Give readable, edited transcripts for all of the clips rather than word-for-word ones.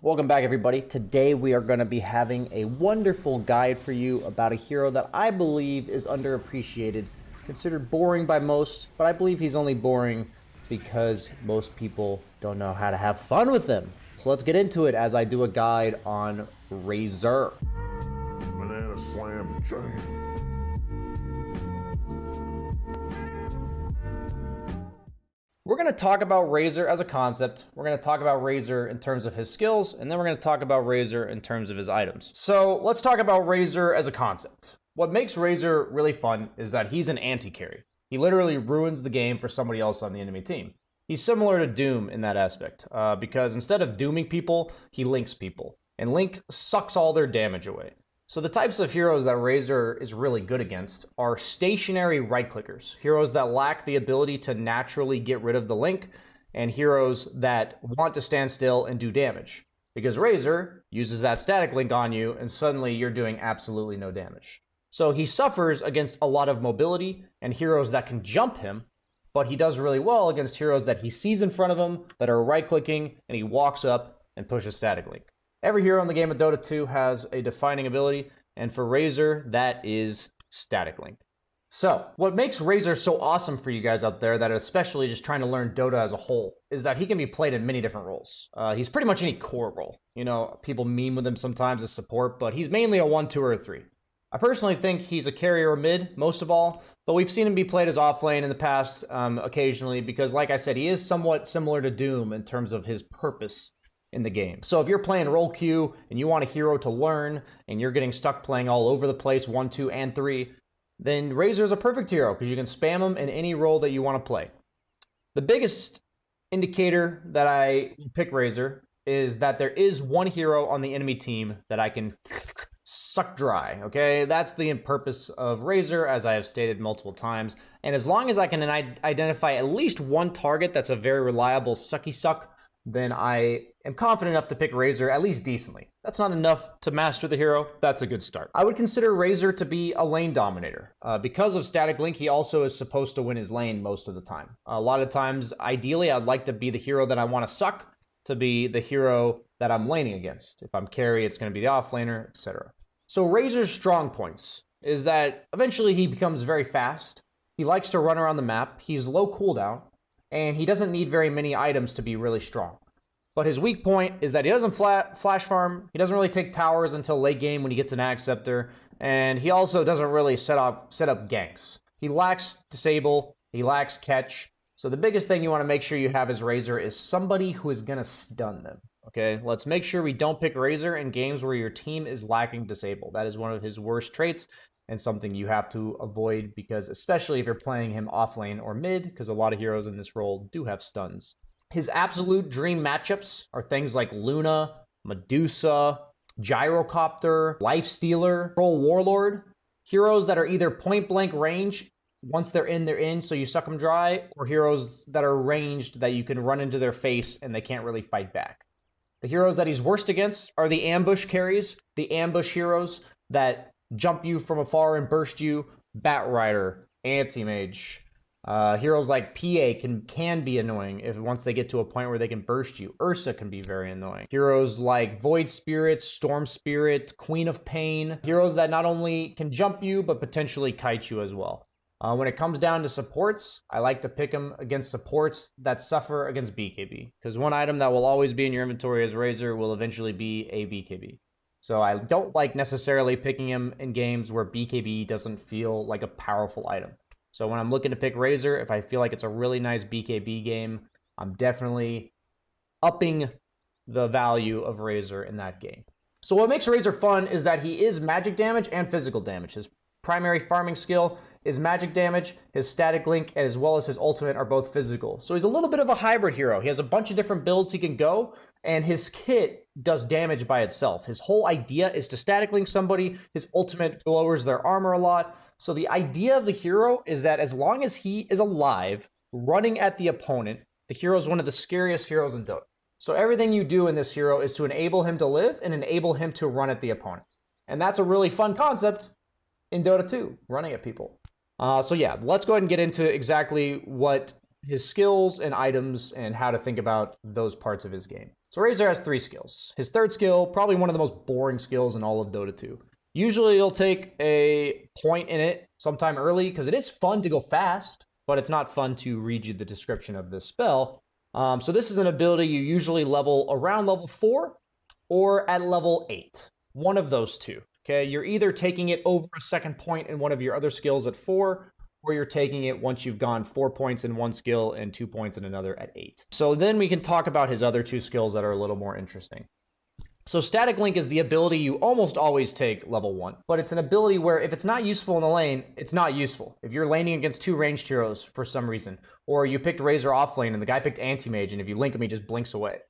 Welcome back, everybody. Today we are going to be having a wonderful guide for you about a hero that I believe is underappreciated, considered boring by most, but I believe he's only boring because most people don't know how to have fun with him. So let's get into it as I do a guide on Razor. Banana slam jam. We're going to talk about Razor as a concept. We're going to talk about Razor in terms of his skills, and then we're going to talk about Razor in terms of his items. So let's talk about Razor as a concept. What makes Razor really fun is that he's an anti-carry. He literally ruins the game for somebody else on the enemy team. He's similar to Doom in that aspect, because instead of dooming people, he links people. And Link sucks all their damage away. So the types of heroes that Razor is really good against are stationary right-clickers, heroes that lack the ability to naturally get rid of the link, and heroes that want to stand still and do damage. Because Razor uses that static link on you, and suddenly you're doing absolutely no damage. So he suffers against a lot of mobility and heroes that can jump him, but he does really well against heroes that he sees in front of him that are right-clicking, and he walks up and pushes static link. Every hero in the game of Dota 2 has a defining ability, and for Razor, that is static link. So, what makes Razor so awesome for you guys out there that are especially just trying to learn Dota as a whole is that he can be played in many different roles. He's pretty much any core role. You know, people meme with him sometimes as support, but he's mainly a 1, 2, or a 3. I personally think he's a carrier or mid, most of all, but we've seen him be played as offlane in the past occasionally because, like I said, he is somewhat similar to Doom in terms of his purpose in the game. So if you're playing role queue and you want a hero to learn and you're getting stuck playing all over the place 1, 2, and 3, then Razor is a perfect hero because you can spam him in any role that you want to play. The biggest indicator that I pick Razor is that there is one hero on the enemy team that I can suck dry, okay? That's the purpose of Razor, as I have stated multiple times. And as long as I can identify at least one target that's a very reliable sucky suck, then I am confident enough to pick Razor at least decently. That's not enough to master the hero. That's a good start. I would consider Razor to be a lane dominator. Because of static link, he also is supposed to win his lane most of the time. A lot of times, ideally, I'd like to be the hero that I want to suck to be the hero that I'm laning against. If I'm carry, it's going to be the offlaner, etc. So Razor's strong points is that eventually he becomes very fast. He likes to run around the map. He's low cooldown. And he doesn't need very many items to be really strong. But his weak point is that he doesn't flash farm, he doesn't really take towers until late game when he gets an Ag Scepter, and he also doesn't really set up ganks. He lacks disable, he lacks catch, so the biggest thing you want to make sure you have as Razor is somebody who is going to stun them. Okay, let's make sure we don't pick Razor in games where your team is lacking disable. That is one of his worst traits, and something you have to avoid because especially if you're playing him off lane or mid, because a lot of heroes in this role do have stuns. His absolute dream matchups are things like Luna, Medusa, Gyrocopter, Lifestealer, Troll Warlord, heroes that are either point blank range, once they're in, so you suck them dry, or heroes that are ranged that you can run into their face and they can't really fight back. The heroes that he's worst against are the ambush carries, the ambush heroes that jump you from afar and burst you, Bat Rider, Anti-Mage. Heroes like PA can be annoying once they get to a point where they can burst you. Ursa can be very annoying. Heroes like Void Spirit, Storm Spirit, Queen of Pain. Heroes that not only can jump you, but potentially kite you as well. When it comes down to supports, I like to pick them against supports that suffer against BKB. Because one item that will always be in your inventory as Razor will eventually be a BKB. So I don't like necessarily picking him in games where BKB doesn't feel like a powerful item. So when I'm looking to pick Razor, if I feel like it's a really nice BKB game, I'm definitely upping the value of Razor in that game. So what makes Razor fun is that he is magic damage and physical damage. His primary farming skill is magic damage, his static link, as well as his ultimate are both physical. So he's a little bit of a hybrid hero. He has a bunch of different builds he can go, and his kit does damage by itself. His whole idea is to static link somebody. His ultimate lowers their armor a lot. So the idea of the hero is that as long as he is alive, running at the opponent, the hero is one of the scariest heroes in Dota. So everything you do in this hero is to enable him to live and enable him to run at the opponent. And that's a really fun concept in Dota 2, running at people. So yeah, let's go ahead and get into exactly what his skills and items and how to think about those parts of his game. So Razor has 3 skills. His third skill, probably one of the most boring skills in all of Dota 2. Usually you'll take a point in it sometime early, because it is fun to go fast, but it's not fun to read you the description of this spell. So this is an ability you usually level around level 4 or at level 8. One of those two. Okay, you're either taking it over a second point in one of your other skills at 4, or you're taking it once you've gone 4 points in one skill and 2 points in another at 8. So then we can talk about his other 2 skills that are a little more interesting. So Static Link is the ability you almost always take level 1, but it's an ability where if it's not useful in the lane, it's not useful. If you're laning against 2 ranged heroes for some reason, or you picked Razor off lane and the guy picked Anti-Mage, and if you link him, he just blinks away.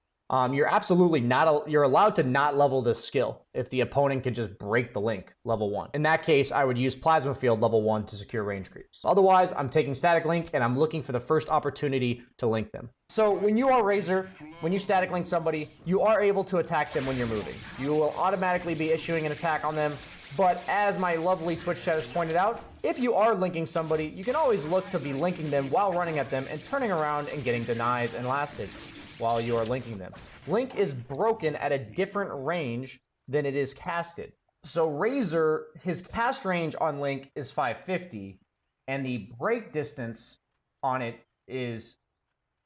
You're absolutely not, you're allowed to not level this skill if the opponent can just break the link level 1. In that case, I would use Plasma Field level 1 to secure range creeps. Otherwise, I'm taking Static Link and I'm looking for the first opportunity to link them. So when you are Razor, when you Static Link somebody, you are able to attack them when you're moving. You will automatically be issuing an attack on them, but as my lovely Twitch chat has pointed out, if you are linking somebody, you can always look to be linking them while running at them and turning around and getting denies and last hits while you are linking them. Link is broken at a different range than it is casted. So Razor, his cast range on Link is 550, and the break distance on it is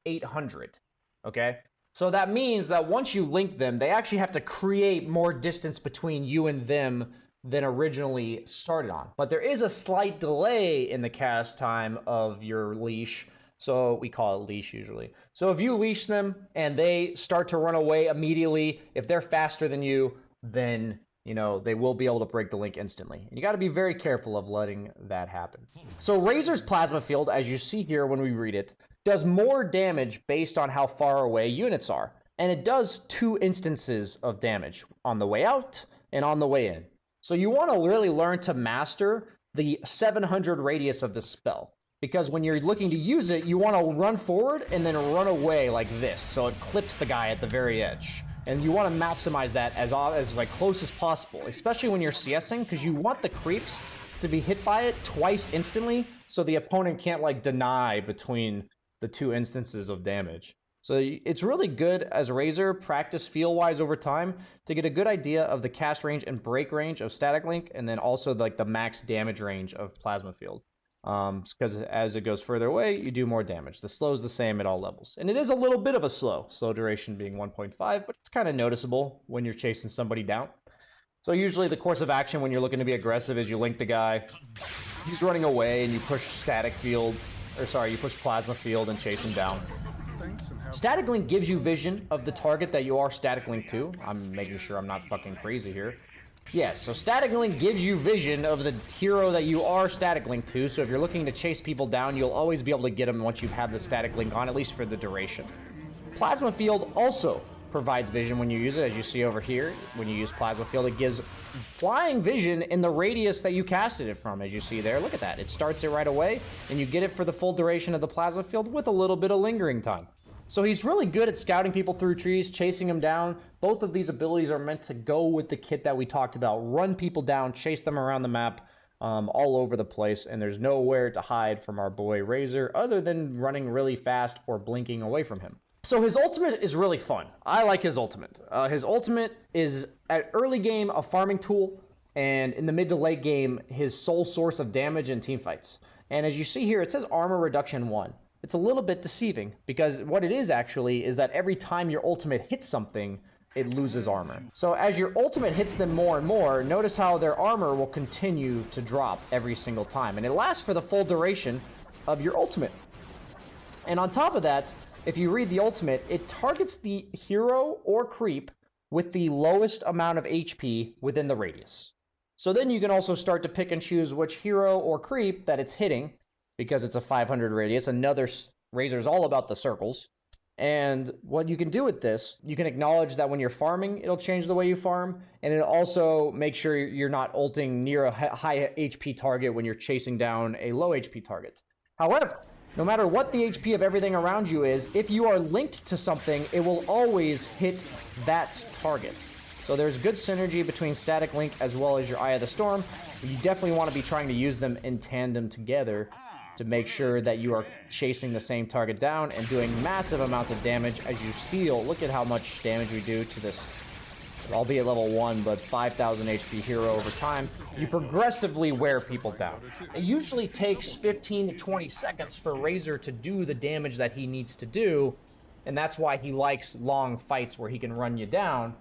800, okay? So that means that once you link them, they actually have to create more distance between you and them than originally started on. But there is a slight delay in the cast time of your leash, so we call it leash usually. So if you leash them and they start to run away immediately, if they're faster than you, then you know they will be able to break the link instantly. And you got to be very careful of letting that happen. So Razor's Plasma Field, as you see here when we read it, does more damage based on how far away units are. And it does 2 instances of damage, on the way out and on the way in. So you want to really learn to master the 700 radius of the spell. Because when you're looking to use it, you want to run forward and then run away like this, so it clips the guy at the very edge. And you want to maximize that as like close as possible, especially when you're CSing, because you want the creeps to be hit by it twice instantly, so the opponent can't like deny between the 2 instances of damage. So it's really good as Razor, practice feel-wise over time, to get a good idea of the cast range and break range of Static Link, and then also like the max damage range of Plasma Field. Because as it goes further away, you do more damage. The slow is the same at all levels. And it is a little bit of a slow duration being 1.5, but it's kind of noticeable when you're chasing somebody down. So usually the course of action when you're looking to be aggressive is you link the guy, he's running away, and you push you push Plasma Field and chase him down. Static Link gives you vision of the target that you are Static Link to. I'm making sure I'm not fucking crazy here. Yes, so Static Link gives you vision of the hero that you are Static Link to, so if you're looking to chase people down, you'll always be able to get them once you have the Static Link on, at least for the duration. Plasma Field also provides vision when you use it, as you see over here. When you use Plasma Field, it gives flying vision in the radius that you casted it from, as you see there. Look at that. It starts it right away, and you get it for the full duration of the Plasma Field with a little bit of lingering time. So he's really good at scouting people through trees, chasing them down. Both of these abilities are meant to go with the kit that we talked about. Run people down, chase them around the map, all over the place, and there's nowhere to hide from our boy Razor other than running really fast or blinking away from him. So his ultimate is really fun. I like his ultimate. His ultimate is, at early game, a farming tool, and in the mid to late game, his sole source of damage in team fights. And as you see here, it says armor reduction 1. It's a little bit deceiving, because what it is actually is that every time your ultimate hits something, it loses armor. So as your ultimate hits them more and more, notice how their armor will continue to drop every single time, and it lasts for the full duration of your ultimate. And on top of that, if you read the ultimate, it targets the hero or creep with the lowest amount of HP within the radius. So then you can also start to pick and choose which hero or creep that it's hitting, because it's a 500 radius. Another Razor's all about the circles. And what you can do with this, you can acknowledge that when you're farming, it'll change the way you farm, and it'll also make sure you're not ulting near a high HP target when you're chasing down a low HP target. However, no matter what the HP of everything around you is, if you are linked to something, it will always hit that target. So there's good synergy between Static Link as well as your Eye of the Storm. You definitely want to be trying to use them in tandem together to make sure that you are chasing the same target down and doing massive amounts of damage as you steal. Look at how much damage we do to this, albeit level 1, but 5,000 HP hero over time. You progressively wear people down. It usually takes 15 to 20 seconds for Razor to do the damage that he needs to do, and that's why he likes long fights where he can run you down.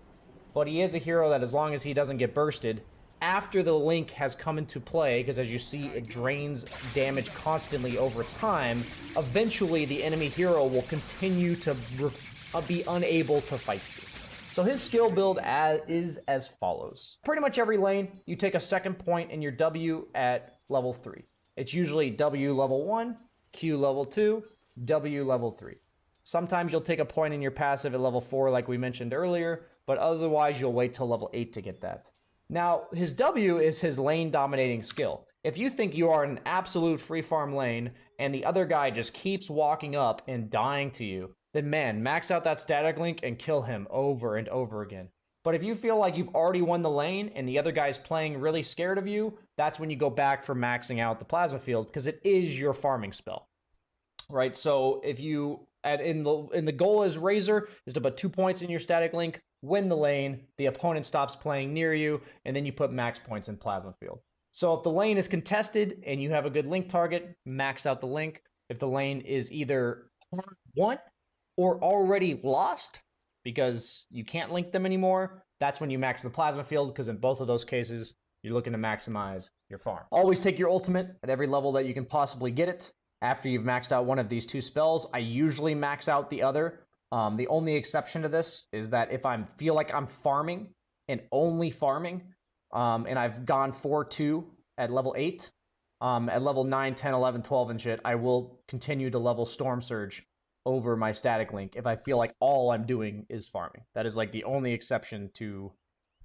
But he is a hero that, as long as he doesn't get bursted, after the link has come into play, because as you see, it drains damage constantly over time, eventually the enemy hero will continue to be unable to fight you. So his skill build is as follows. Pretty much every lane, you take a second point in your W at level 3. It's usually W level 1, Q level 2, W level 3. Sometimes you'll take a point in your passive at level 4 like we mentioned earlier, but otherwise you'll wait till level 8 to get that. Now, his W is his lane dominating skill. If you think you are in an absolute free farm lane and the other guy just keeps walking up and dying to you, then man, max out that static link and kill him over and over again. But if you feel like you've already won the lane and the other guy's playing really scared of you, that's when you go back for maxing out the plasma field, because it is your farming spell. Right? So if you in the goal as Razor is to put 2 points in your static link, win the lane, the opponent stops playing near you, and then you put max points in plasma field. So if the lane is contested and you have a good link target, max out the link. If the lane is either won or already lost because you can't link them anymore, that's when you max the plasma field, because in both of those cases, you're looking to maximize your farm. Always take your ultimate at every level that you can possibly get it. After you've maxed out one of these 2 spells, I usually max out the other. The only exception to this is that if I feel like I'm farming and only farming, and I've gone 4-2 at level 8, at level 9, 10, 11, 12 and shit, I will continue to level Storm Surge over my static link if I feel like all I'm doing is farming. That is like the only exception to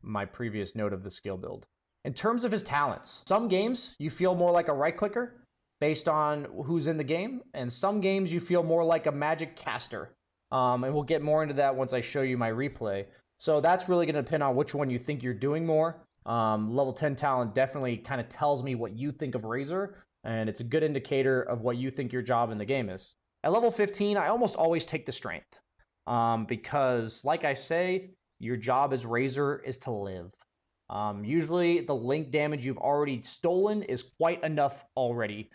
my previous note of the skill build. In terms of his talents, some games you feel more like a right clicker based on who's in the game, and some games you feel more like a magic caster. And we'll get more into that once I show you my replay. So that's really going to depend on which one you think you're doing more. Level 10 talent definitely kind of tells me what you think of Razor, and it's a good indicator of what you think your job in the game is. At level 15, I almost always take the strength, because, like I say, your job as Razor is to live. Usually, the link damage you've already stolen is quite enough already.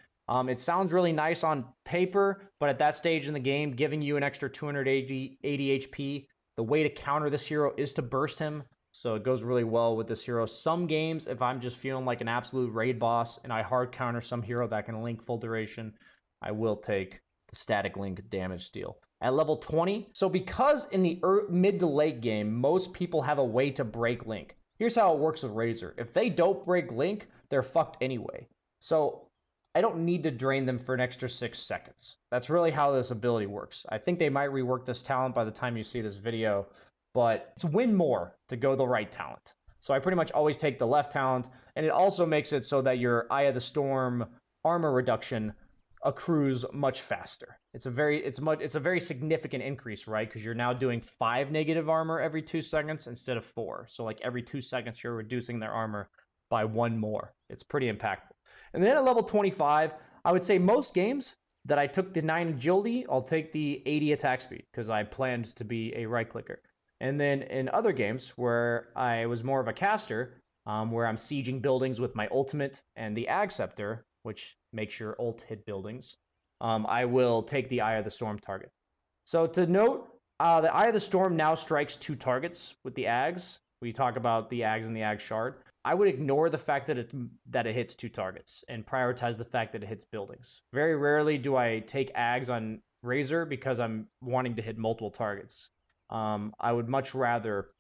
It sounds really nice on paper, but at that stage in the game, giving you an extra 280 HP, the way to counter this hero is to burst him, so it goes really well with this hero. Some games, if I'm just feeling like an absolute raid boss and I hard counter some hero that can link full duration, I will take the static link damage steal. At level 20, so because in the mid to late game, most people have a way to break link. Here's how it works with Razor. If they don't break link, they're fucked anyway. So I don't need to drain them for an extra 6 seconds. That's really how this ability works. I think they might rework this talent by the time you see this video, but it's win more to go the right talent. So I pretty much always take the left talent, and it also makes it so that your Eye of the Storm armor reduction accrues much faster. It's a very significant increase, right? Because you're now doing 5 negative armor every 2 seconds instead of 4. So like every 2 seconds, you're reducing their armor by 1 more. It's pretty impactful. And then at level 25, I would say most games that I took the 9 agility, I'll take the 80 attack speed because I planned to be a right clicker. And then in other games where I was more of a caster, where I'm sieging buildings with my ultimate and the Ag Scepter, which makes your ult hit buildings, I will take the Eye of the Storm target. So to note, the Eye of the Storm now strikes 2 targets with the Ags. We talk about the Ags and the Ag Shard. I would ignore the fact that it hits 2 targets and prioritize the fact that it hits buildings. Very rarely do I take Ags on Razor because I'm wanting to hit multiple targets. I would much rather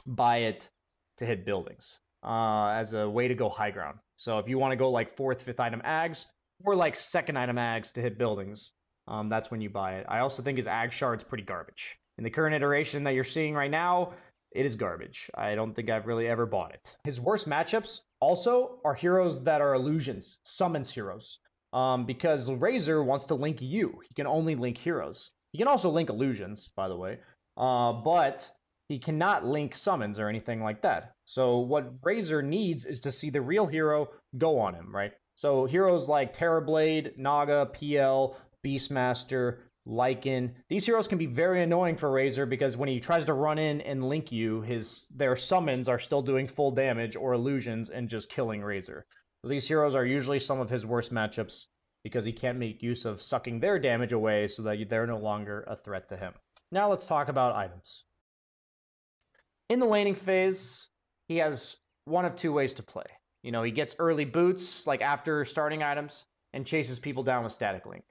buy it to hit buildings as a way to go high ground. So if you want to go like 4th, 5th item Ags, or like 2nd item Ags to hit buildings, that's when you buy it. I also think his Ag Shard's pretty garbage. In the current iteration that you're seeing right now, it is garbage. I don't think I've really ever bought it. His worst matchups also are heroes that are illusions, summons heroes. Because Razor wants to link you. He can only link heroes. He can also link illusions, by the way. But he cannot link summons or anything like that. So what Razor needs is to see the real hero go on him, right? So heroes like Terrorblade, Naga, PL, Beastmaster, Lycan, these heroes can be very annoying for Razor because when he tries to run in and link you, their summons are still doing full damage or illusions and just killing Razor. So these heroes are usually some of his worst matchups because he can't make use of sucking their damage away so that they're no longer a threat to him. Now let's talk about items. In the laning phase, he has one of two ways to play. You know, he gets early boots, like after starting items, and chases people down with Static Link.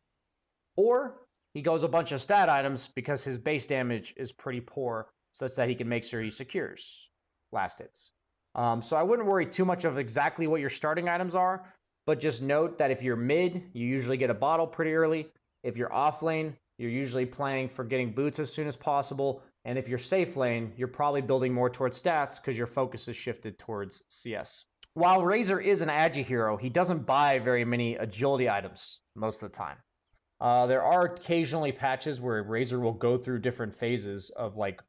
Or he goes a bunch of stat items because his base damage is pretty poor, such that he can make sure he secures last hits. So I wouldn't worry too much of exactly what your starting items are, but just note that if you're mid, you usually get a bottle pretty early. If you're off lane, you're usually playing for getting boots as soon as possible. And if you're safe lane, you're probably building more towards stats because your focus is shifted towards CS. While Razor is an agi hero, he doesn't buy very many agility items most of the time. There are occasionally patches where Razor will go through different phases of like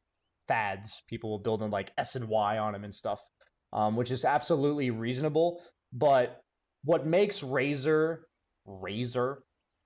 fads. People will build in like S and Y on him and stuff, which is absolutely reasonable. But what makes Razor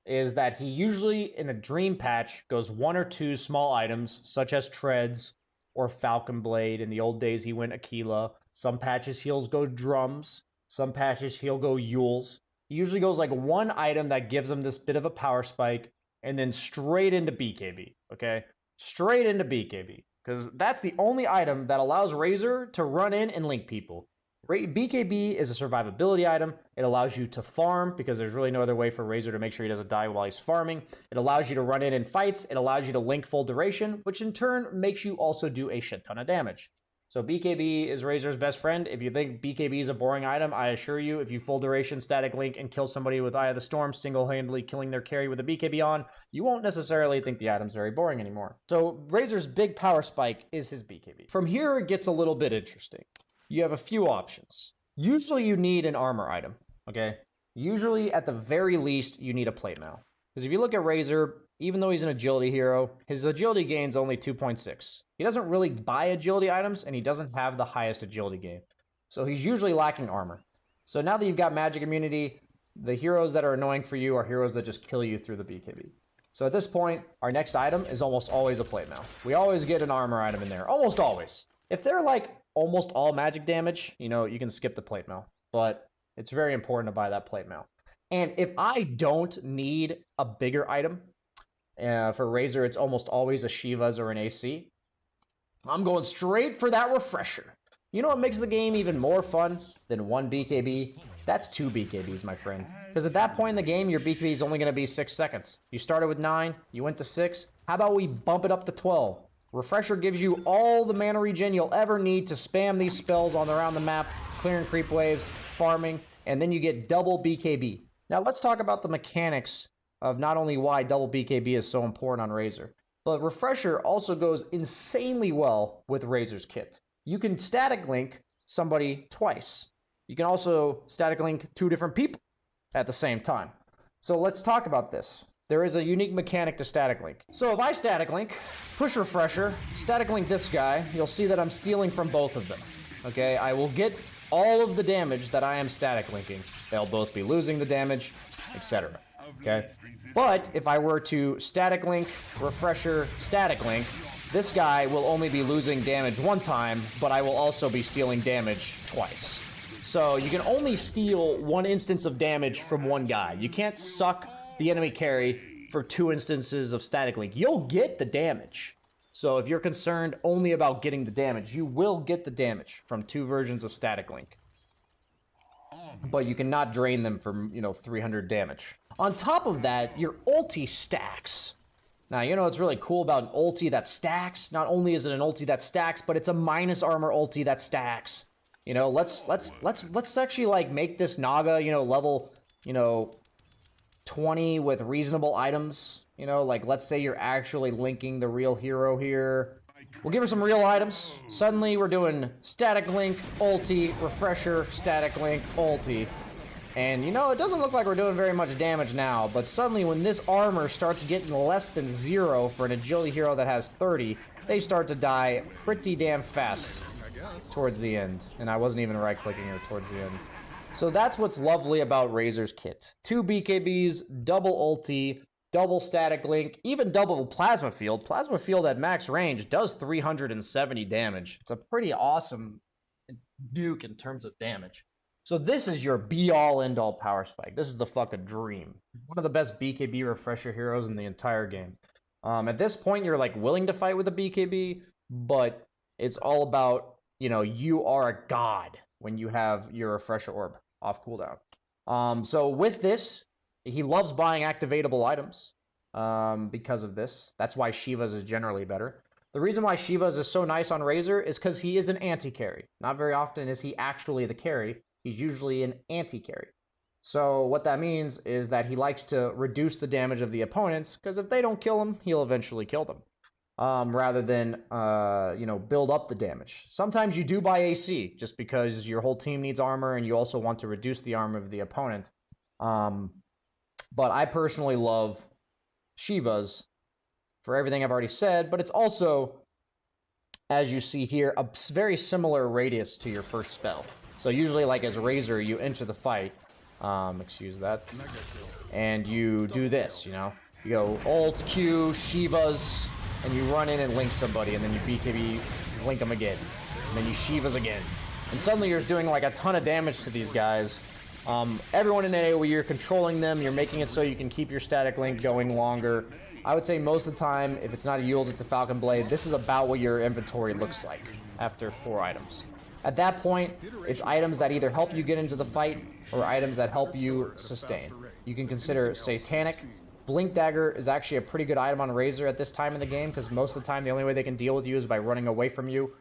is that he usually in a dream patch goes one or two small items such as treads or Falcon Blade. In the old days, he went Aquila. Some patches he'll go drums. Some patches he'll go Yules. He usually goes like one item that gives him this bit of a power spike and then straight into BKB, okay? Straight into BKB, because that's the only item that allows Razor to run in and link people. BKB is a survivability item. It allows you to farm because there's really no other way for Razor to make sure he doesn't die while he's farming. It allows you to run in fights. It allows you to link full duration, which in turn makes you also do a shit ton of damage. So BKB is Razor's best friend. If you think BKB is a boring item, I assure you, if you full duration static link and kill somebody with Eye of the Storm, single-handedly killing their carry with a BKB on, you won't necessarily think the item's very boring anymore. So Razor's big power spike is his BKB. From here, it gets a little bit interesting. You have a few options. Usually you need an armor item, okay? Usually, at the very least, you need a plate mail. Because if you look at Razor, even though he's an agility hero, his agility gain's only 2.6. He doesn't really buy agility items, and he doesn't have the highest agility gain. So he's usually lacking armor. So now that you've got magic immunity, the heroes that are annoying for you are heroes that just kill you through the BKB. So at this point, our next item is almost always a plate mail. We always get an armor item in there. Almost always. If they're like almost all magic damage, you know, you can skip the plate mail. But it's very important to buy that plate mail. And if I don't need a bigger item, for Razor, it's almost always a Shiva's or an AC. I'm going straight for that refresher. You know what makes the game even more fun than one BKB? That's two BKBs, my friend. Because at that point in the game, your BKB is only going to be 6 seconds. You started with 9, you went to 6. How about we bump it up to 12? Refresher gives you all the mana regen you'll ever need to spam these spells on around the map, clearing creep waves, farming, and then you get double BKB. Now let's talk about the mechanics of not only why double BKB is so important on Razor, but Refresher also goes insanely well with Razor's kit. You can static link somebody twice. You can also static link 2 different people at the same time. So let's talk about this. There is a unique mechanic to static link. So if I static link, push Refresher, static link this guy, you'll see that I'm stealing from both of them. Okay, I will get all of the damage that I am static linking. They'll both be losing the damage, etc. Okay, but if I were to static link, Refresher, static link, this guy will only be losing damage 1 time, but I will also be stealing damage twice. So you can only steal 1 instance of damage from 1 guy. You can't suck the enemy carry for 2 instances of static link. You'll get the damage. So if you're concerned only about getting the damage, you will get the damage from 2 versions of static link. But you cannot drain them for, 300 damage. On top of that, your ulti stacks. Now, you know what's really cool about an ulti that stacks? Not only is it an ulti that stacks, but it's a minus armor ulti that stacks. You know, let's actually like make this Naga, level, 20 with reasonable items. Like let's say you're actually linking the real hero here. We'll give her some real items. Suddenly we're doing static link, ulti, refresher, static link, ulti. And it doesn't look like we're doing very much damage now, but suddenly when this armor starts getting less than 0 for an agility hero that has 30, they start to die pretty damn fast towards the end. And I wasn't even right-clicking her towards the end. So that's what's lovely about Razor's kit. 2 BKBs, double ulti, double static link, even double plasma field. Plasma field at max range does 370 damage. It's a pretty awesome nuke in terms of damage. So this is your be-all, end-all power spike. This is the fucking dream. One of the best BKB refresher heroes in the entire game. At this point, you're like willing to fight with a BKB, but it's all about, you know, you are a god when you have your refresher orb off cooldown. So with this, he loves buying activatable items because of this. That's why Shiva's is generally better. The reason why Shiva's is so nice on Razor is because he is an anti-carry. Not very often is he actually the carry. He's usually an anti-carry. So what that means is that he likes to reduce the damage of the opponents, because if they don't kill him, he'll eventually kill them. Rather than, you know, build up the damage. Sometimes you do buy AC, just because your whole team needs armor, and you also want to reduce the armor of the opponent. But I personally love Shiva's for everything I've already said, but it's also, as you see here, a very similar radius to your first spell. So usually, like as Razor, you enter the fight, excuse that, and you do this, you know? You go ult, Q, Shiva's, and you run in and link somebody, and then you BKB, link them again, and then you Shiva's again. And suddenly you're just doing like a ton of damage to these guys. Everyone in AoE, you're controlling them, you're making it so you can keep your static link going longer. I would say most of the time, if it's not a Yule's, it's a Falcon Blade. This is about what your inventory looks like after 4 items. At that point, it's items that either help you get into the fight or items that help you sustain. You can consider Satanic. Blink Dagger is actually a pretty good item on Razor at this time in the game, because most of the time the only way they can deal with you is by running away from you.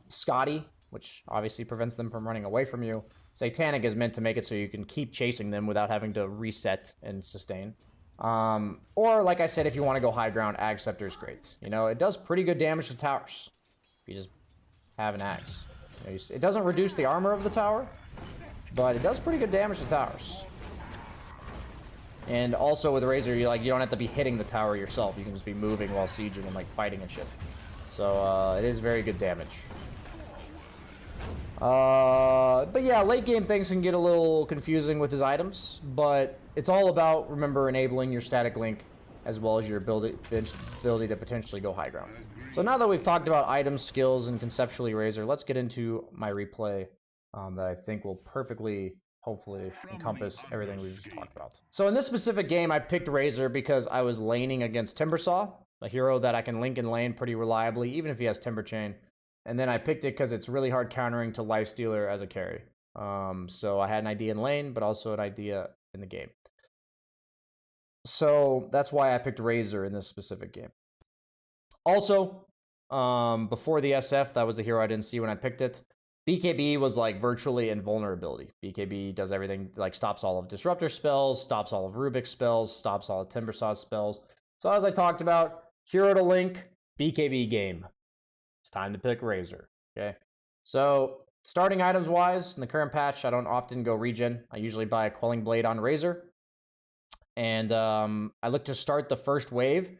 Scotty, which obviously prevents them from running away from you. Satanic is meant to make it so you can keep chasing them without having to reset and sustain. Or, like I said, if you want to go high ground, Ag Scepter is great. You know, it does pretty good damage to towers. If you just have an axe. You know, it doesn't reduce the armor of the tower, but it does pretty good damage to towers. And also with Razor, you don't have to be hitting the tower yourself. You can just be moving while sieging and like fighting and shit. So it is very good damage. But yeah, late game things can get a little confusing with his items, but it's all about, remember, enabling your static link as well as your ability to potentially go high ground. So now that we've talked about items, skills, and conceptually Razor, let's get into my replay that I think will perfectly, hopefully, encompass everything we've just talked about. So in this specific game, I picked Razor because I was laning against Timbersaw, a hero that I can link in lane pretty reliably, even if he has Timber Chain. And then I picked it because it's really hard countering to Lifestealer as a carry. So I had an idea in lane, but also an idea in the game. So that's why I picked Razor in this specific game. Also, before the SF, that was the hero I didn't see when I picked it. BKB was like virtually invulnerability. BKB does everything, like stops all of Disruptor spells, stops all of Rubik's spells, stops all of Timbersaw spells. So as I talked about, hero to link, BKB game. It's time to pick Razor, okay? So, starting items-wise, in the current patch, I don't often go regen. I usually buy a Quelling Blade on Razor. And I look to start the first wave,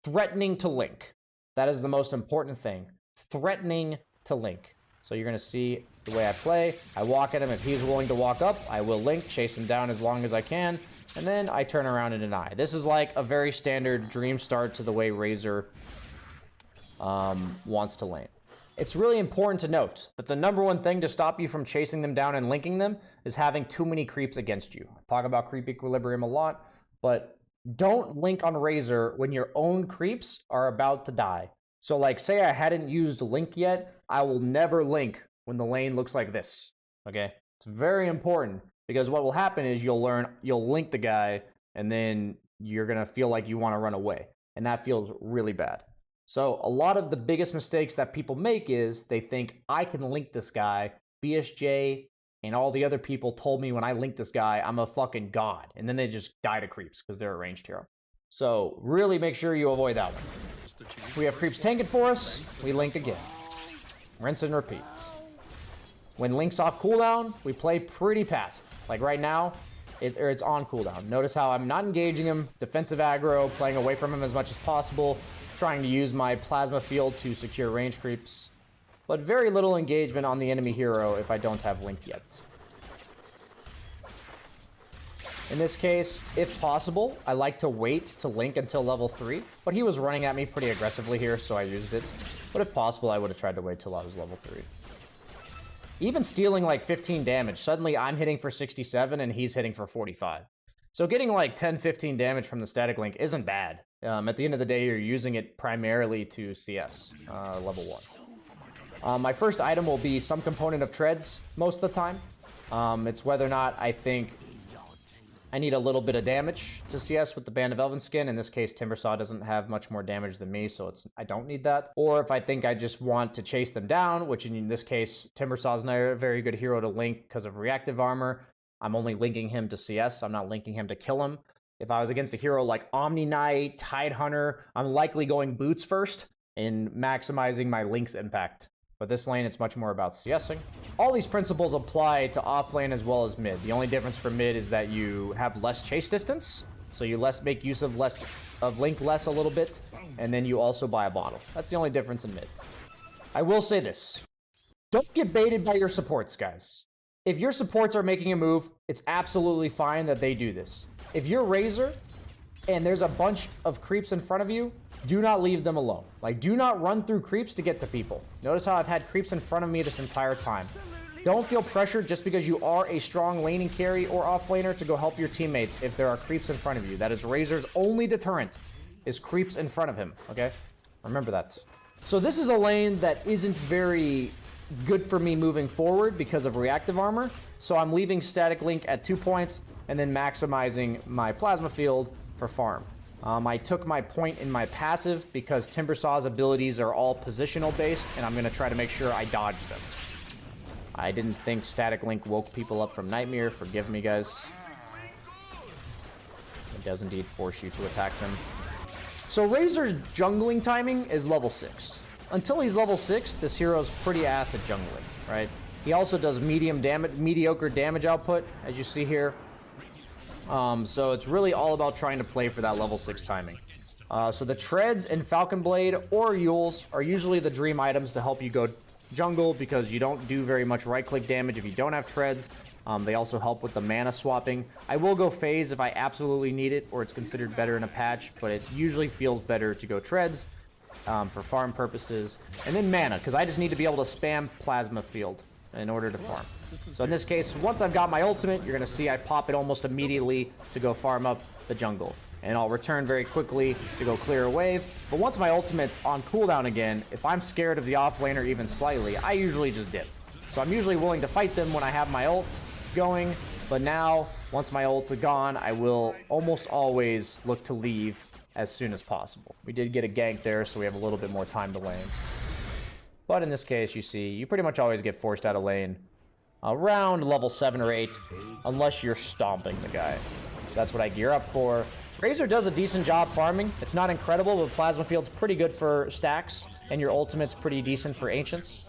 threatening to link. That is the most important thing. Threatening to link. So you're going to see the way I play. I walk at him. If he's willing to walk up, I will link, chase him down as long as I can, and then I turn around and deny. This is like a very standard dream start to the way Razor wants to lane. It's really important to note that the #1 thing to stop you from chasing them down and linking them is having too many creeps against you. I talk about creep equilibrium a lot, but don't link on Razor when your own creeps are about to die. So like, say I hadn't used link yet, I will never link when the lane looks like this, okay? It's very important, because what will happen is you'll link the guy, and then you're gonna feel like you wanna run away, and that feels really bad. So a lot of the biggest mistakes that people make is they think, I can link this guy, BSJ and all the other people told me when I linked this guy, I'm a fucking god, and then they just die to creeps because they're a ranged hero. So really make sure you avoid that one. We have creeps tanking for us, we link again. Rinse and repeat. When link's off cooldown, we play pretty passive. Like right now, it's on cooldown. Notice how I'm not engaging him, defensive aggro, playing away from him as much as possible, trying to use my plasma field to secure range creeps, but very little engagement on the enemy hero if I don't have link yet. In this case, if possible, I like to wait to link until level 3, but he was running at me pretty aggressively here, so I used it. But if possible, I would have tried to wait till I was level 3. Even stealing like 15 damage, suddenly I'm hitting for 67 and he's hitting for 45. So getting like 10, 15 damage from the static link isn't bad. At the end of the day, you're using it primarily to CS, level 1. My first item will be some component of treads most of the time. It's whether or not I think I need a little bit of damage to CS with the Band of Elven Skin. In this case, Timbersaw doesn't have much more damage than me, so I don't need that. Or if I think I just want to chase them down, which in this case, Timbersaw is not a very good hero to link because of reactive armor. I'm only linking him to CS. I'm not linking him to kill him. If I was against a hero like Omni Knight, Tidehunter, I'm likely going boots first and maximizing my link's impact. But this lane, it's much more about CSing. All these principles apply to off lane as well as mid. The only difference for mid is that you have less chase distance, so you make use of link less a little bit, and then you also buy a bottle. That's the only difference in mid. I will say this. Don't get baited by your supports, guys. If your supports are making a move, it's absolutely fine that they do this. If you're Razor and there's a bunch of creeps in front of you, do not leave them alone. Like, do not run through creeps to get to people. Notice how I've had creeps in front of me this entire time. Don't feel pressured just because you are a strong laning carry or offlaner to go help your teammates if there are creeps in front of you. That is Razor's only deterrent, is creeps in front of him, okay? Remember that. So this is a lane that isn't very good for me moving forward because of reactive armor. So I'm leaving static link at 2 points and then maximizing my plasma field for farm. I took my point in my passive because Timbersaw's abilities are all positional based, and I'm going to try to make sure I dodge them. I didn't think static link woke people up from Nightmare. Forgive me, guys. It does indeed force you to attack them. So Razor's jungling timing is level 6. Until he's level 6, this hero's pretty ass at jungling, right? He also does mediocre damage output, as you see here. So it's really all about trying to play for that level 6 timing. So the treads and Falcon Blade or Yules are usually the dream items to help you go jungle because you don't do very much right-click damage if you don't have treads. They also help with the mana swapping. I will go phase if I absolutely need it or it's considered better in a patch, but it usually feels better to go treads for farm purposes. And then mana, because I just need to be able to spam plasma field in order to farm. So in this case, once I've got my ultimate, you're going to see I pop it almost immediately to go farm up the jungle. And I'll return very quickly to go clear a wave. But once my ultimate's on cooldown again, if I'm scared of the offlaner even slightly, I usually just dip. So I'm usually willing to fight them when I have my ult going. But now, once my ult's gone, I will almost always look to leave as soon as possible. We did get a gank there, so we have a little bit more time to lane. But in this case, you see, you pretty much always get forced out of lane around level 7 or 8, unless you're stomping the guy. So that's what I gear up for. Razor does a decent job farming. It's not incredible, but Plasma Field's pretty good for stacks, and your ultimate's pretty decent for Ancients.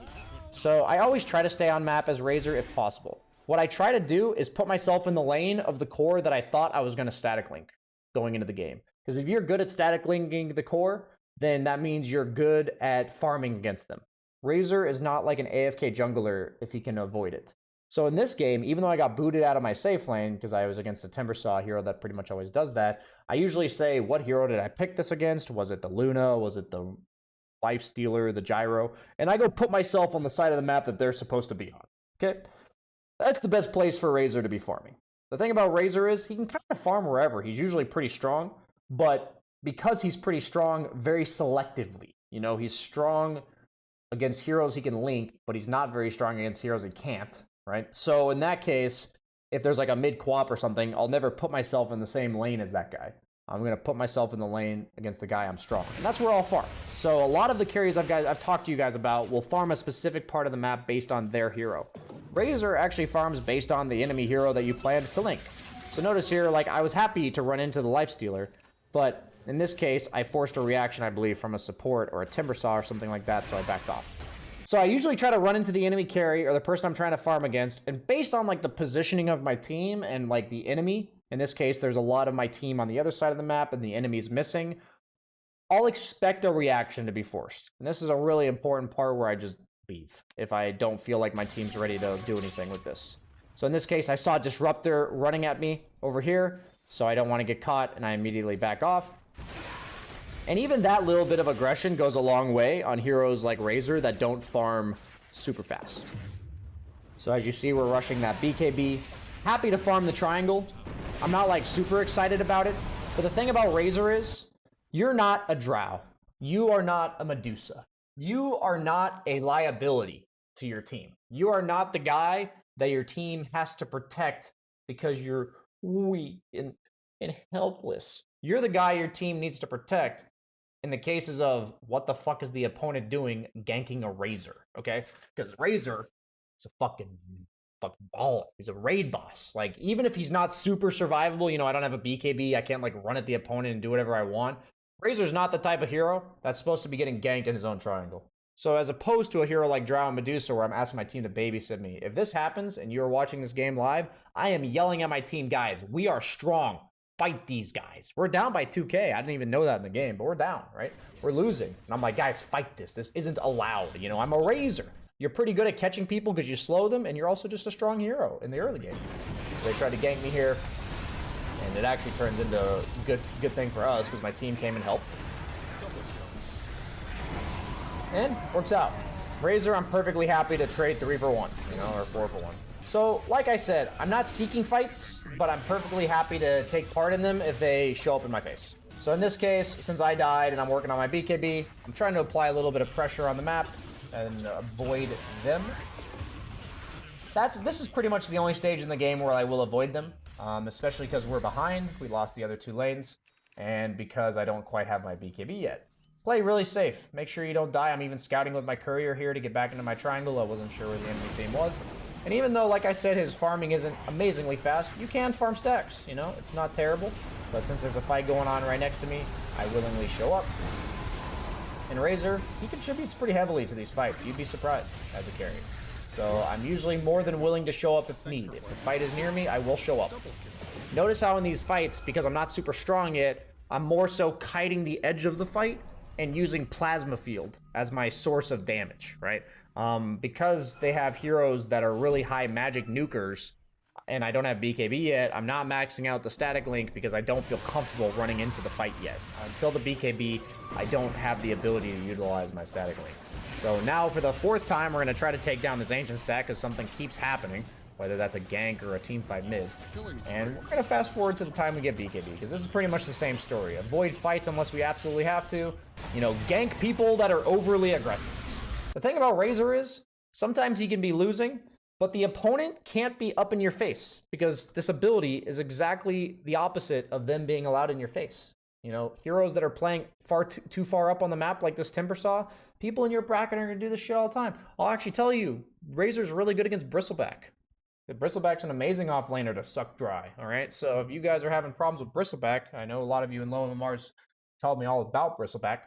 So I always try to stay on map as Razor if possible. What I try to do is put myself in the lane of the core that I thought I was going to static link going into the game. Because if you're good at static linking the core, then that means you're good at farming against them. Razor is not like an AFK jungler if he can avoid it. So in this game, even though I got booted out of my safe lane, because I was against a Timbersaw hero that pretty much always does that, I usually say, what hero did I pick this against? Was it the Luna? Was it the Life Stealer, the Gyro? And I go put myself on the side of the map that they're supposed to be on. Okay? That's the best place for Razor to be farming. The thing about Razor is he can kind of farm wherever. He's usually pretty strong, but because he's pretty strong very selectively. You know, he's strong against heroes he can link, but he's not very strong against heroes he can't. Right? So in that case, if there's like a mid-quap or something, I'll never put myself in the same lane as that guy. I'm going to put myself in the lane against the guy I'm strong. And that's where I'll farm. So a lot of the carries I've talked to you guys about will farm a specific part of the map based on their hero. Razor actually farms based on the enemy hero that you planned to link. So notice here, like, I was happy to run into the Life Stealer, but in this case, I forced a reaction, I believe, from a support or a Timbersaw or something like that, so I backed off. So I usually try to run into the enemy carry or the person I'm trying to farm against, and based on like the positioning of my team and like the enemy, in this case there's a lot of my team on the other side of the map and the enemy's missing, I'll expect a reaction to be forced. And this is a really important part where I just leave if I don't feel like my team's ready to do anything with this. So in this case, I saw Disruptor running at me over here, so I don't want to get caught, and I immediately back off. And even that little bit of aggression goes a long way on heroes like Razor that don't farm super fast. So as you see, we're rushing that BKB. Happy to farm the triangle. I'm not like super excited about it, but the thing about Razor is, you're not a Drow. You are not a Medusa. You are not a liability to your team. You are not the guy that your team has to protect because you're weak and helpless. You're the guy your team needs to protect in the cases of what the fuck is the opponent doing ganking a Razor, okay? Because Razor is a fucking baller. He's a raid boss. Like, even if he's not super survivable, you know, I don't have a BKB, I can't like run at the opponent and do whatever I want. Razor's not the type of hero that's supposed to be getting ganked in his own triangle. So as opposed to a hero like Drow and Medusa where I'm asking my team to babysit me, if this happens and you're watching this game live, I am yelling at my team, guys, we are strong. Fight these guys. We're down by 2K. I didn't even know that in the game, but we're down, right? We're losing. And I'm like, guys, fight this. This isn't allowed. You know, I'm a Razor. You're pretty good at catching people because you slow them, and you're also just a strong hero in the early game. So they tried to gank me here, and it actually turns into a good thing for us because my team came and helped. And works out. Razor, I'm perfectly happy to trade 3 for 1, you know, or 4 for 1. So, like I said, I'm not seeking fights, but I'm perfectly happy to take part in them if they show up in my face. So in this case, since I died and I'm working on my BKB, I'm trying to apply a little bit of pressure on the map and avoid them. This is pretty much the only stage in the game where I will avoid them, especially because we're behind. We lost the other 2 lanes, and because I don't quite have my BKB yet. Play really safe. Make sure you don't die. I'm even scouting with my courier here to get back into my triangle. I wasn't sure where the enemy team was. And even though, like I said, his farming isn't amazingly fast, you can farm stacks, you know? It's not terrible. But since there's a fight going on right next to me, I willingly show up. And Razor, he contributes pretty heavily to these fights. You'd be surprised as a carry. So I'm usually more than willing to show up if need. If the fight is near me, I will show up. Notice how in these fights, because I'm not super strong yet, I'm more so kiting the edge of the fight and using Plasma Field as my source of damage, right? Because they have heroes that are really high magic nukers, and I don't have BKB yet, I'm not maxing out the static link because I don't feel comfortable running into the fight yet. Until the BKB, I don't have the ability to utilize my static link. So now for the 4th time, we're going to try to take down this ancient stack because something keeps happening, whether that's a gank or a team fight mid. And we're going to fast forward to the time we get BKB, because this is pretty much the same story. Avoid fights unless we absolutely have to. You know, gank people that are overly aggressive. The thing about Razor is, sometimes he can be losing, but the opponent can't be up in your face, because this ability is exactly the opposite of them being allowed in your face. You know, heroes that are playing too far up on the map, like this Timbersaw, people in your bracket are going to do this shit all the time. I'll actually tell you, Razor's really good against Bristleback. Bristleback's an amazing offlaner to suck dry, all right? So if you guys are having problems with Bristleback, I know a lot of you in low MMRs told me all about Bristleback.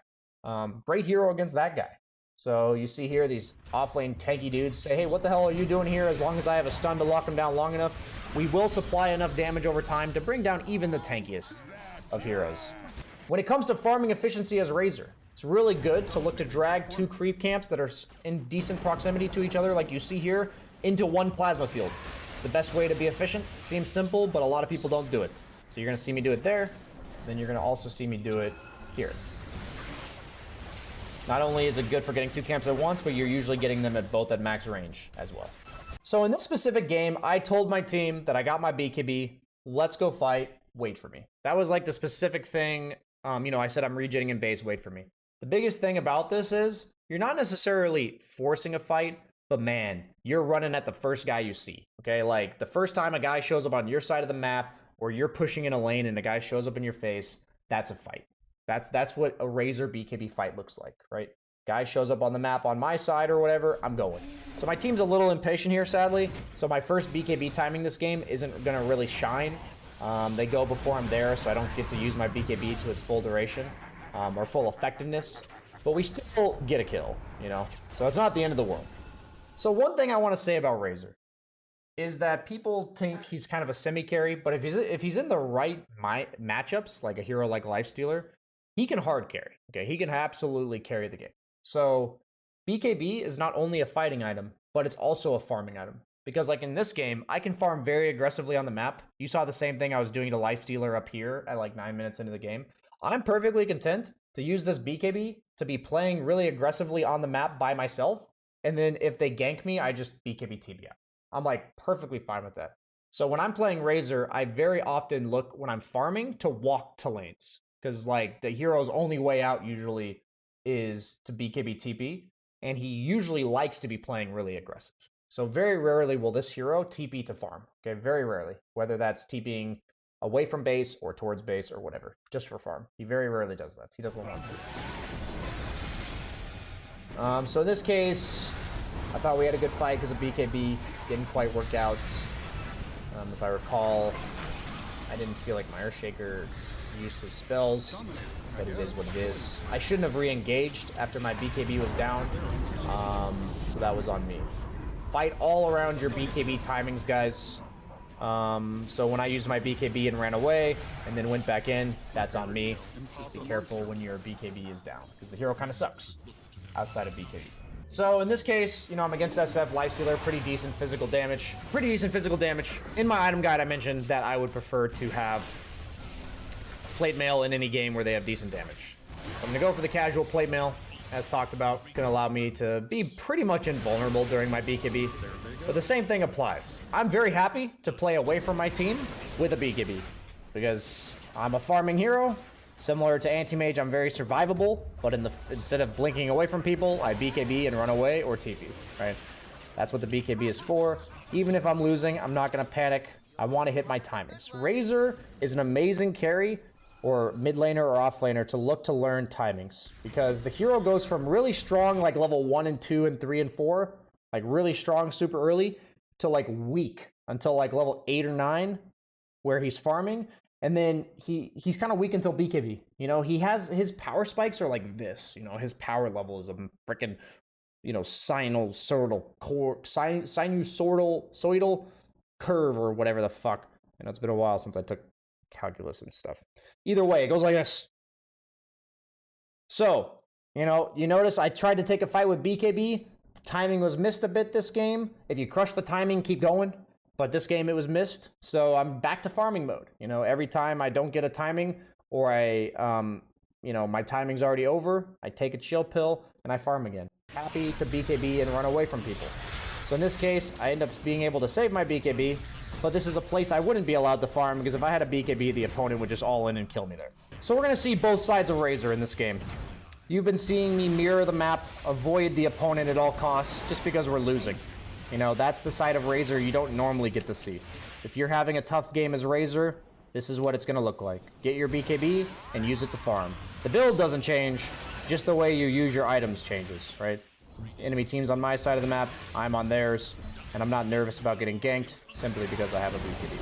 Great hero against that guy. So you see here these offlane tanky dudes say, hey, what the hell are you doing here? As long as I have a stun to lock them down long enough, we will supply enough damage over time to bring down even the tankiest of heroes. When it comes to farming efficiency as Razor, it's really good to look to drag 2 creep camps that are in decent proximity to each other, like you see here, into 1 plasma field. It's the best way to be efficient. Seems simple, but a lot of people don't do it. So you're going to see me do it there, then you're going to also see me do it here. Not only is it good for getting 2 camps at once, but you're usually getting them both at max range as well. So in this specific game, I told my team that I got my BKB, let's go fight, wait for me. That was like the specific thing, you know, I said I'm regenning in base, wait for me. The biggest thing about this is, you're not necessarily forcing a fight, but man, you're running at the first guy you see, okay? Like, the first time a guy shows up on your side of the map, or you're pushing in a lane and a guy shows up in your face, that's a fight. That's what a Razor BKB fight looks like, right? Guy shows up on the map on my side or whatever, I'm going. So my team's a little impatient here, sadly. So my first BKB timing this game isn't going to really shine. They go before I'm there, so I don't get to use my BKB to its full duration or full effectiveness. But we still get a kill, you know? So it's not the end of the world. So one thing I want to say about Razor is that people think he's kind of a semi-carry, but if he's in the right matchups, like a hero like Lifestealer, he can hard carry, okay? He can absolutely carry the game. So BKB is not only a fighting item, but it's also a farming item. Because like in this game, I can farm very aggressively on the map. You saw the same thing I was doing to Lifestealer up here at like 9 minutes into the game. I'm perfectly content to use this BKB to be playing really aggressively on the map by myself. And then if they gank me, I just BKB TB out. I'm like perfectly fine with that. So when I'm playing Razor, I very often look when I'm farming to walk to lanes. Because like the hero's only way out usually is to BKB TP. And he usually likes to be playing really aggressive. So very rarely will this hero TP to farm. Okay, very rarely. Whether that's TPing away from base or towards base or whatever. Just for farm. He very rarely does that. He doesn't want to. So in this case, I thought we had a good fight because of BKB. Didn't quite work out. If I recall, I didn't feel like my Earthshaker used his spells, but it is what it is. I shouldn't have re-engaged after my BKB was down, so that was on me. Fight all around your BKB timings, guys. So when I used my BKB and ran away, and then went back in, that's on me. Just be careful when your BKB is down, because the hero kind of sucks outside of BKB. So in this case, you know, I'm against SF, Lifestealer, pretty decent physical damage. In my item guide, I mentioned that I would prefer to have plate mail in any game where they have decent damage. I'm gonna go for the casual plate mail, as talked about. It's gonna allow me to be pretty much invulnerable during my BKB. But the same thing applies. I'm very happy to play away from my team with a BKB, because I'm a farming hero. Similar to Anti-Mage, I'm very survivable, but instead of blinking away from people, I BKB and run away or TP, right? That's what the BKB is for. Even if I'm losing, I'm not going to panic. I want to hit my timings. Razor is an amazing carry, or mid laner or off laner, to look to learn timings, because the hero goes from really strong, like level 1 and 2 and 3 and 4, like really strong super early, to like weak until like level 8 or 9, where he's farming. And then he's kind of weak until BKB. You know, he has his power spikes are like this. You know, his power level is a freaking, you know, sinusoidal curve or whatever the fuck. You know, it's been a while since I took calculus and stuff. Either way, it goes like this. So, you know, you notice I tried to take a fight with BKB. Timing was missed a bit this game. If you crush the timing, keep going. But this game, it was missed, so I'm back to farming mode. You know, every time I don't get a timing, or you know, my timing's already over, I take a chill pill, and I farm again. Happy to BKB and run away from people. So in this case, I end up being able to save my BKB, but this is a place I wouldn't be allowed to farm, because if I had a BKB, the opponent would just all in and kill me there. So we're going to see both sides of Razor in this game. You've been seeing me mirror the map, avoid the opponent at all costs, just because we're losing. You know, that's the side of Razor you don't normally get to see. If you're having a tough game as Razor, this is what it's going to look like. Get your BKB and use it to farm. The build doesn't change, just the way you use your items changes, right? Enemy team's on my side of the map, I'm on theirs, and I'm not nervous about getting ganked simply because I have a BKB.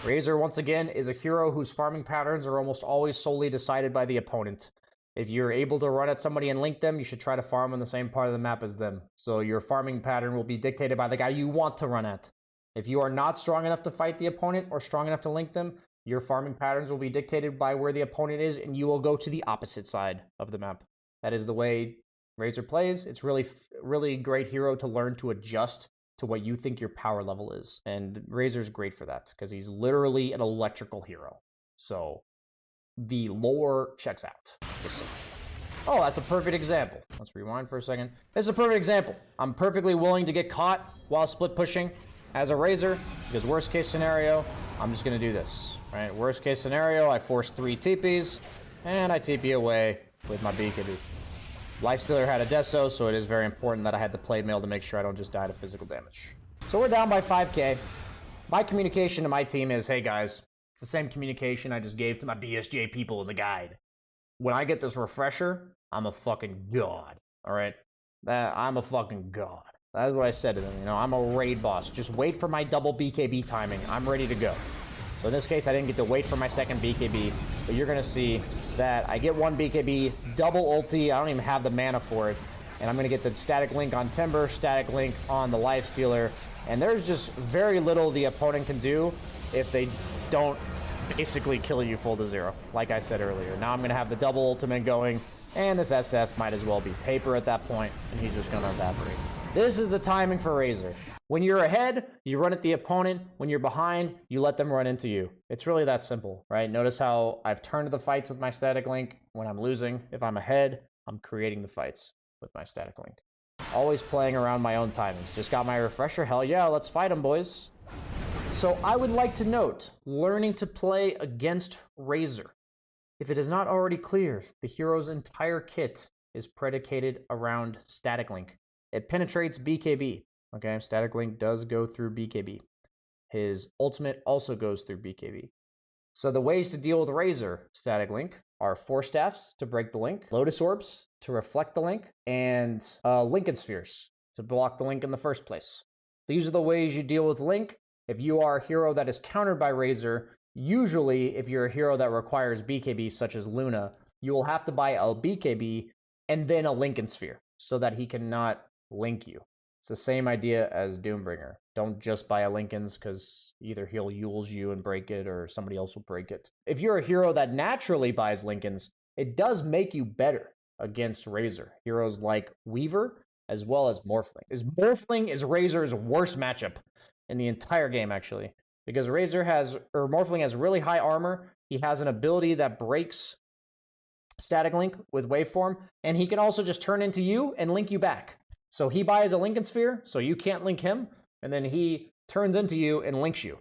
Razor, once again, is a hero whose farming patterns are almost always solely decided by the opponent. If you're able to run at somebody and link them, you should try to farm on the same part of the map as them. So your farming pattern will be dictated by the guy you want to run at. If you are not strong enough to fight the opponent or strong enough to link them, your farming patterns will be dictated by where the opponent is, and you will go to the opposite side of the map. That is the way Razor plays. It's really great hero to learn to adjust to what you think your power level is. And Razor's great for that, because he's literally an electrical hero. So the lore checks out. Oh, that's a perfect example. Let's rewind for a second. This is a perfect example. I'm perfectly willing to get caught while split pushing as a Razor, because worst case scenario, I'm just going to do this. Right? Worst case scenario, I force 3 TPs, and I TP away with my BKB. Lifestealer had a Deso, so it is very important that I had the plate mail to make sure I don't just die to physical damage. So we're down by 5k. My communication to my team is, hey guys, it's the same communication I just gave to my BSJ people in the guide. When I get this refresher, I'm a fucking god. Alright? I'm a fucking god. That is what I said to them. You know, I'm a raid boss. Just wait for my double BKB timing. I'm ready to go. So in this case, I didn't get to wait for my second BKB, but you're going to see that I get one BKB, double ulti, I don't even have the mana for it, and I'm going to get the static link on Timber, static link on the Lifestealer, and there's just very little the opponent can do if they don't basically kill you full to 0, like I said earlier. Now I'm going to have the double ultimate going, and this SF might as well be paper at that point, and he's just going to evaporate. This is the timing for Razor. When you're ahead, you run at the opponent. When you're behind, you let them run into you. It's really that simple, right? Notice how I've turned the fights with my static link. When I'm losing, if I'm ahead, I'm creating the fights with my static link. Always playing around my own timings. Just got my refresher. Hell yeah, let's fight them, boys. So I would like to note, learning to play against Razor. If it is not already clear, the hero's entire kit is predicated around static link. It penetrates BKB. Okay, static link does go through BKB. His ultimate also goes through BKB. So the ways to deal with Razor static link are Force Staffs to break the link, Lotus Orbs to reflect the link, and Lincoln Spheres to block the link in the first place. These are the ways you deal with link. If you are a hero that is countered by Razor, usually if you're a hero that requires BKB, such as Luna, you will have to buy a BKB and then a Lincoln Sphere so that he cannot link you. It's the same idea as Doombringer. Don't just buy a Lincoln's because either he'll Yules you and break it or somebody else will break it. If you're a hero that naturally buys Lincoln's, it does make you better against Razor. Heroes like Weaver as well as Morphling. Morphling is Razor's worst matchup in the entire game, actually. Because Morphling has really high armor. He has an ability that breaks static link with waveform, and he can also just turn into you and link you back. So he buys a Lincoln Sphere, so you can't link him, and then he turns into you and links you.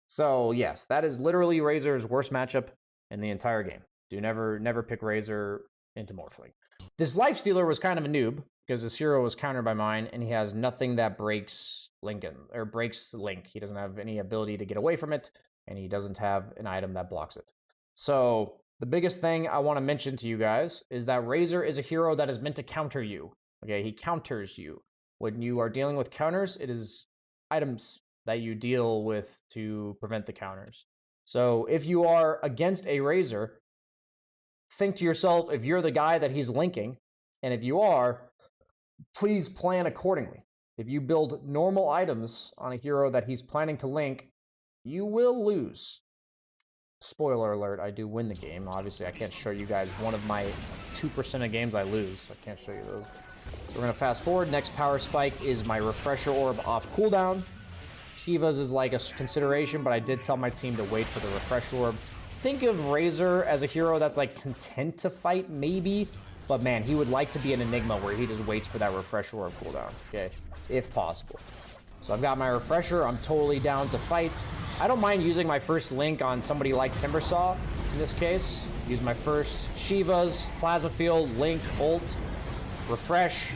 So yes, that is literally Razor's worst matchup in the entire game. Do never pick Razor into Morphling. This Lifestealer was kind of a noob, because this hero was countered by mine, and he has nothing that breaks Lincoln, or breaks Link. He doesn't have any ability to get away from it, and he doesn't have an item that blocks it. So the biggest thing I want to mention to you guys is that Razor is a hero that is meant to counter you. Okay, he counters you. When you are dealing with counters, it is items that you deal with to prevent the counters. So if you are against a Razor, think to yourself if you're the guy that he's linking, and if you are, please plan accordingly. If you build normal items on a hero that he's planning to link, you will lose. Spoiler alert, I do win the game. Obviously, I can't show you guys one of my 2% of games I lose. I can't show you those. So we're going to fast forward. Next power spike is my refresher orb off cooldown. Shiva's is like a consideration, but I did tell my team to wait for the refresher orb. Think of Razor as a hero that's like content to fight, maybe. But man, he would like to be an Enigma where he just waits for that refresher orb cooldown, okay? If possible. So I've got my refresher. I'm totally down to fight. I don't mind using my first link on somebody like Timbersaw in this case. Use my first Shiva's, Plasma Field, Link, ult, refresh,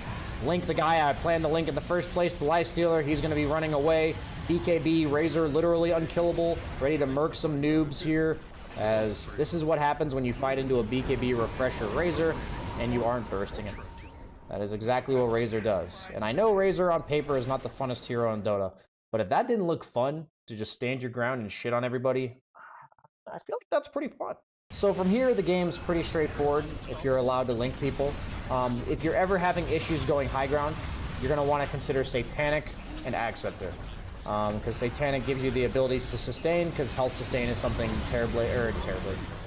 link the guy I planned to link in the first place, the Lifestealer. He's going to be running away. BKB, Razor, literally unkillable, ready to murk some noobs here, as this is what happens when you fight into a BKB refresher Razor and you aren't bursting it. That is exactly what Razor does. And I know Razor on paper is not the funnest hero in Dota, but if that didn't look fun to just stand your ground and shit on everybody, I feel like that's pretty fun. So from here, the game's pretty straightforward if you're allowed to link people. If you're ever having issues going high ground, you're going to want to consider Satanic and Ag Scepter. Because Satanic gives you the abilities to sustain, because health sustain is something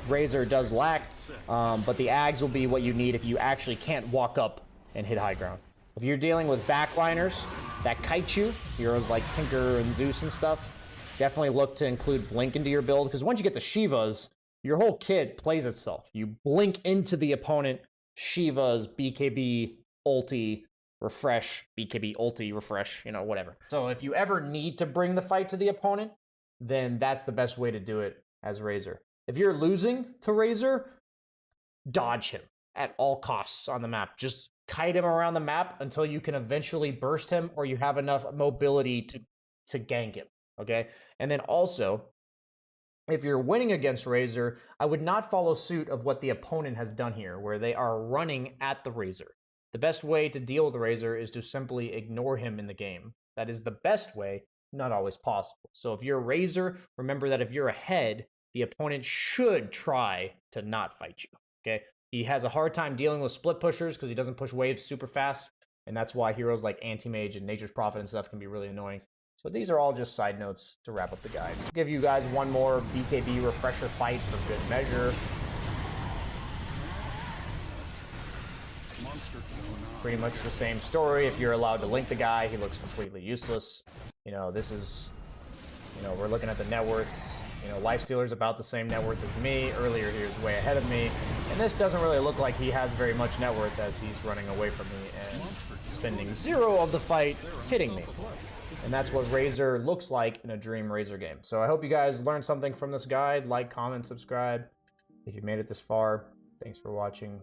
Razor does lack, but the Ags will be what you need if you actually can't walk up and hit high ground. If you're dealing with backliners that kite you, heroes like Tinker and Zeus and stuff, definitely look to include Blink into your build, because once you get the Shivas, your whole kit plays itself. You blink into the opponent, Shivas, BKB, ulti, refresh, BKB, ulti, refresh, you know, whatever. So if you ever need to bring the fight to the opponent, then that's the best way to do it as Razor. If you're losing to Razor, dodge him at all costs on the map. Just kite him around the map until you can eventually burst him or you have enough mobility to gank him, okay? And then also, if you're winning against Razor, I would not follow suit of what the opponent has done here, where they are running at the Razor. The best way to deal with the Razor is to simply ignore him in the game. That is the best way, not always possible. So if you're a Razor, remember that if you're ahead, the opponent should try to not fight you, okay? He has a hard time dealing with split pushers because he doesn't push waves super fast, and that's why heroes like Anti-Mage and Nature's Prophet and stuff can be really annoying. So these are all just side notes to wrap up the guide. I'll give you guys one more BKB refresher fight for good measure. Pretty much the same story. If you're allowed to link the guy, he looks completely useless. You know, this is, you know, we're looking at the net worths. You know, Lifestealer's about the same net worth as me. Earlier, he was way ahead of me. And this doesn't really look like he has very much net worth as he's running away from me and spending 0 of the fight hitting me. And that's what Razor looks like in a Dream Razor game. So I hope you guys learned something from this guide. Like, comment, subscribe. If you made it this far, thanks for watching.